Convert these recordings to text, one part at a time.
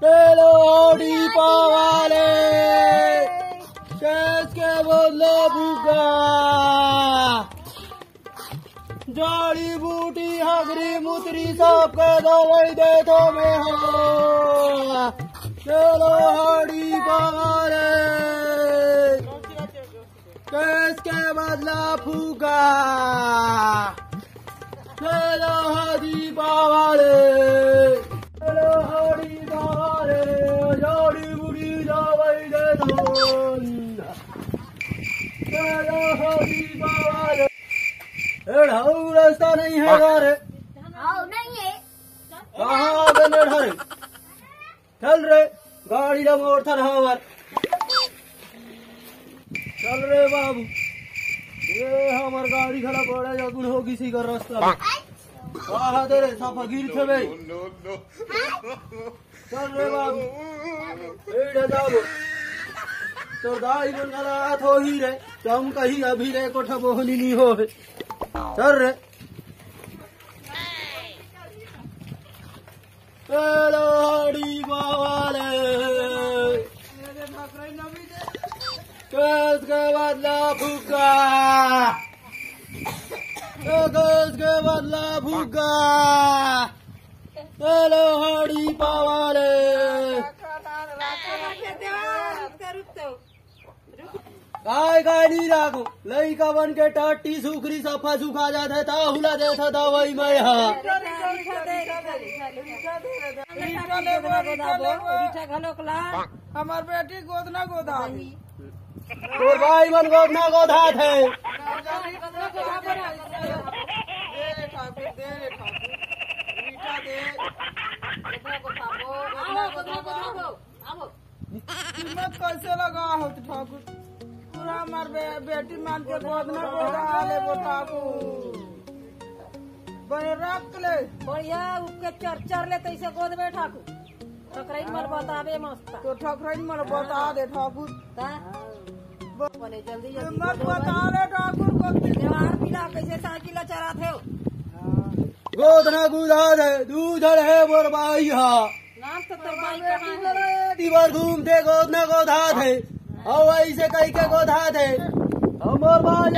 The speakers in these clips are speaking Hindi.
चलो दीपा वाले शेष के बोलो भूखा जड़ी बूटी हगरी मुतरी सबके दवाई दे दो में हो। चलो दीपा वाले शेष के बदला फूका। चलो दीपा वाले जड़ी बूटी दवाई दे दो। रास्ता नहीं है यार। नहीं है कहाँ रे चल रे गाड़ी का मोड़ था हमार। चल रे बाबू ये हमार गाड़ी खड़ा पड़ा जा गुण हो किसी का रास्ता कहा दे रे साफा गिर थे भाई। चल रे बाबू जाओ तो दाई बन गला थो ही रे तुम कहीं अभी रे कोठा बोहनी नहीं हो। चल रे लड़ी बावाले कस के बदला भूखा कस के बदला भूखा। चलो हड़ी पावाले काय काय नहीं राखो लड़का बन के टाटी सुखरी सफा सुखा जाता था हुला देता था वही मैं हमार बेटी गोदना गोदा और भाई मन गोदना गोधा थे। कैसे लगा हो ठाकुर पूरा हमार बेटी मान के गोदना गोदा हाले वो ठाकुर बड़े रख ले बढ़िया उसके चर चर ले तैसे गोद में ठाकुर ठकराइन मल बतावे मस्त तो ठकराइन मल बता दे ठाकुर बोले जल्दी मत बता दे ठाकुर को जवार पिला कैसे साइकिल चरा थे गोदना गुधा है दूध है बोर बाई हा नाम तो बाई कहां है दीवार घूमते गोदना गोधा थे और ऐसे कई के गोधा थे हमर बाई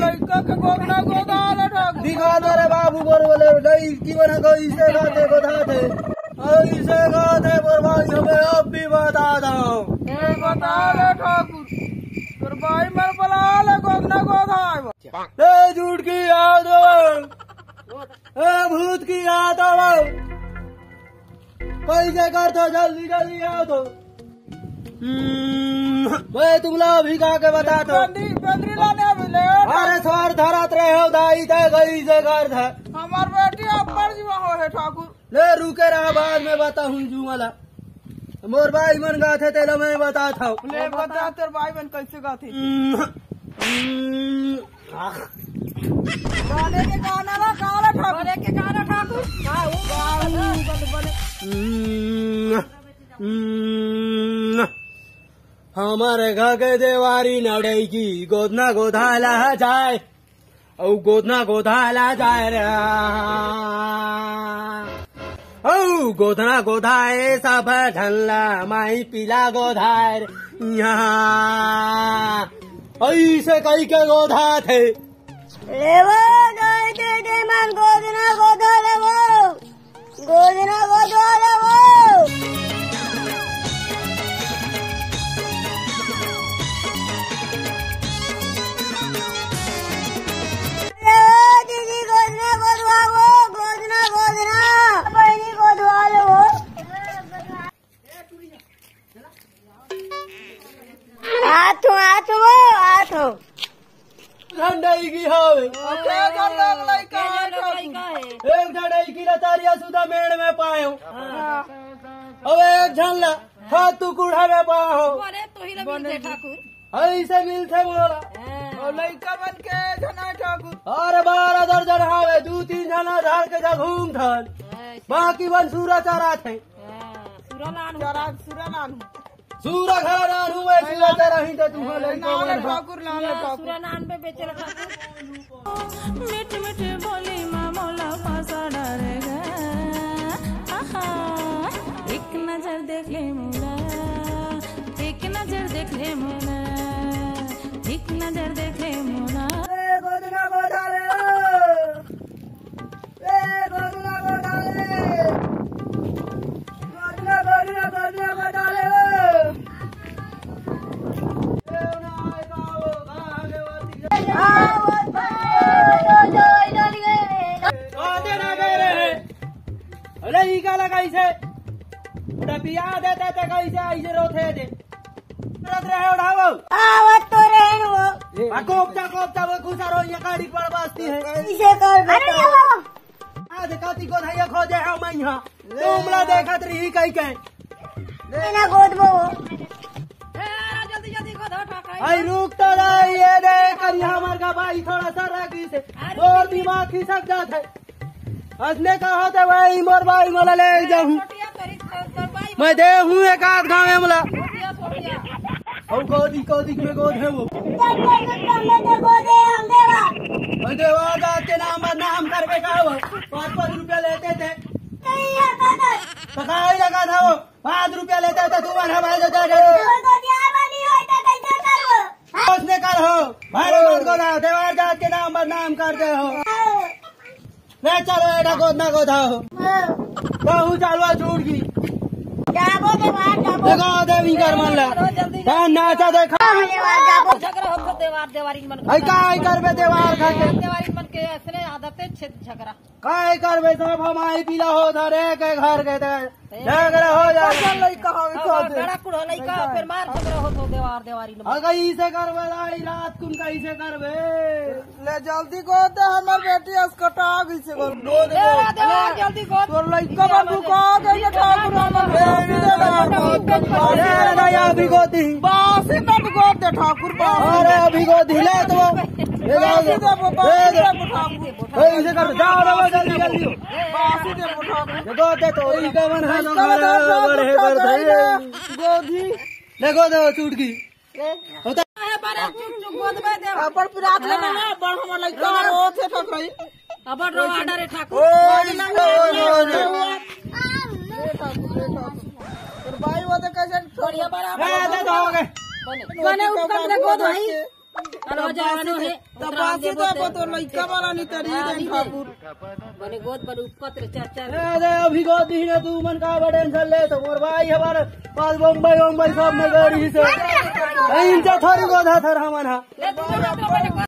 लड़का के गोदना गोदा हाले ठाकुर दिखा दे रे बाबू बोर बोले नहीं की बना कोई से गाते गोधा थे ऐसे गाते बोर भाई हमें अब भी बता दो बता दे ठाकुर तोर भाई मर बला ले गोदना गोदा ले झूठ की याद भूत की याद पैसे कर दो जल्दी जल्दी आओ तो मैं तुमला अभी गा के बता दो बंदरी लाने मिले अरे सवार धरात रहे हो दाई थे गई से कर था हमार बेटी अपर जीवा हो है ठाकुर ले रुके रहा बाद में बता हूँ जू वाला मोर भाई मन गा थे तेला मैं बताता हूँ। ले बता तेरे भाई बहन कैसे गाते गाने के गाना ना गाना ठाकुर के गाना ठाकुर हमारे घर के देवारी नड़ई की गोदना गोधाला जाए औ गोदना गोधाला जाए रे औ गोदना गोधाए सब ढल्ला माई पीला गोधार यहाँ ऐसे कई के गोधा थे लेवो गाय के मन गोदना गोदा लेवो गोदना गोदा लेवो दीदी गोदना गोदवाओ गोदना गोदना बहनी गोदवा लेवो आठो आठो आठो झंडई की हवे एक झंडई की लतारिया सुधा मेड़ में पायो अब एक झंडा हाथ तू कुड़ा में पाओ ठाकुर ऐसे मिलते बोला और लड़का बन के जना ठाकुर और 12 दर्जन हावे 2-3 जना झाड़ के जा घूम थन बाकी वन सूरा चरा थे सूरा घर नान हुए सूरा चरा ही तो तुम्हारे ठाकुर नान पे बेचे मिठ मिठ बोली मामोला पासा डरेगा एक नजर देख ले मोला, एक नजर देख ले मोला, एक नजर देख ले मोला। गोदना गोदाले गोदना गोदाले गोदना गोदना गोदना गोदाले अरे का लगाई से पिया देते थे कैसे ऐसे रोते थे रहे उठाओ आवत तो रहन वो कोपता वो खुशारो ये गाड़ी पर बसती है इसे कर बेटा आज काती को धाया खोजे है मैं यहाँ तुमला देखत रही कई के ना गोद वो जल्दी जल्दी गोद उठा आई रुक तो रही ये देख कर यहाँ मर का भाई थोड़ा सा रखी से और दिमाग खिसक जात है हंसने का होते भाई मोर भाई मोला ले जाऊँ छोटिया करी कर भाई मैं दे हूँ एक आध गाँव में मोला छोटिया और गोदी में गोद है वो गोदे हम देवा मैं देवा दाद के नाम करके कहा 5-5 रुपया लेते थे नहीं आता तो कहा लगा था वो 5 रुपया लेते थे तुम्हारा भाई जो जा तो दिया वाली होता कैसे करबो उसने कर हो भाई मत को ना देवार जात के नाम पर नाम करते हो ले चलो एटा गोदना गोदा हो कहूँ चालवा छूट गई जाबो देवार जाबो देखो देवी कर मन ला धान नाचा देखा देवार जाबो झगड़ा हो देवारी मन आई काय करबे देवार खा के देवारी मन के असले आदते छेद झगड़ा काय करबे सब हमारी पीला हो धरे के घर के झगड़ा हो जाए लइका हवे तो बड़ा कुड़ होलै का फिर मार झगड़ा हो तो देवारी मन अगर इसे करबे लाई रात कुन कैसे करबे ले जल्दी गोद दे हमर बेटी अस्कटा गई से गोद दे देवा जल्दी गोद तोर लइका बा दुका गई ठाकुर हमर बेटी दे अरे नया अभी गोदी बासी तब गोद दे ठाकुर बासी अरे अभी गोदी ले तो बासी दे बासी दे ठाकुर इसे कर जाओ रे जल्दी जल्दी बासी दे ठाकुर देखो दे तो ई का मन है बड़े कर दे गोदी देखो दे छूट गई होता है बड़ा चुप गोद में दे अपन पिरात ले ना बड़ हमर लइका ओ थे ठकई अब रो आडा रे ठाकुर तोर भाई वो तो कैसे बढ़िया बड़ा दे दो गए बने उसका दे गोद भाई अरे जवानो है तपासी दे तो लइका वाला नहीं तरी दे ठाकुर बने गोद पर पत्र चर्चा अरे अभी गोदी ने तू मन का बड़े टेंशन ले तो मोर भाई हमारे पास बम्बई सब में गाड़ी से इन थोड़ी गोदा थर हमन ले तू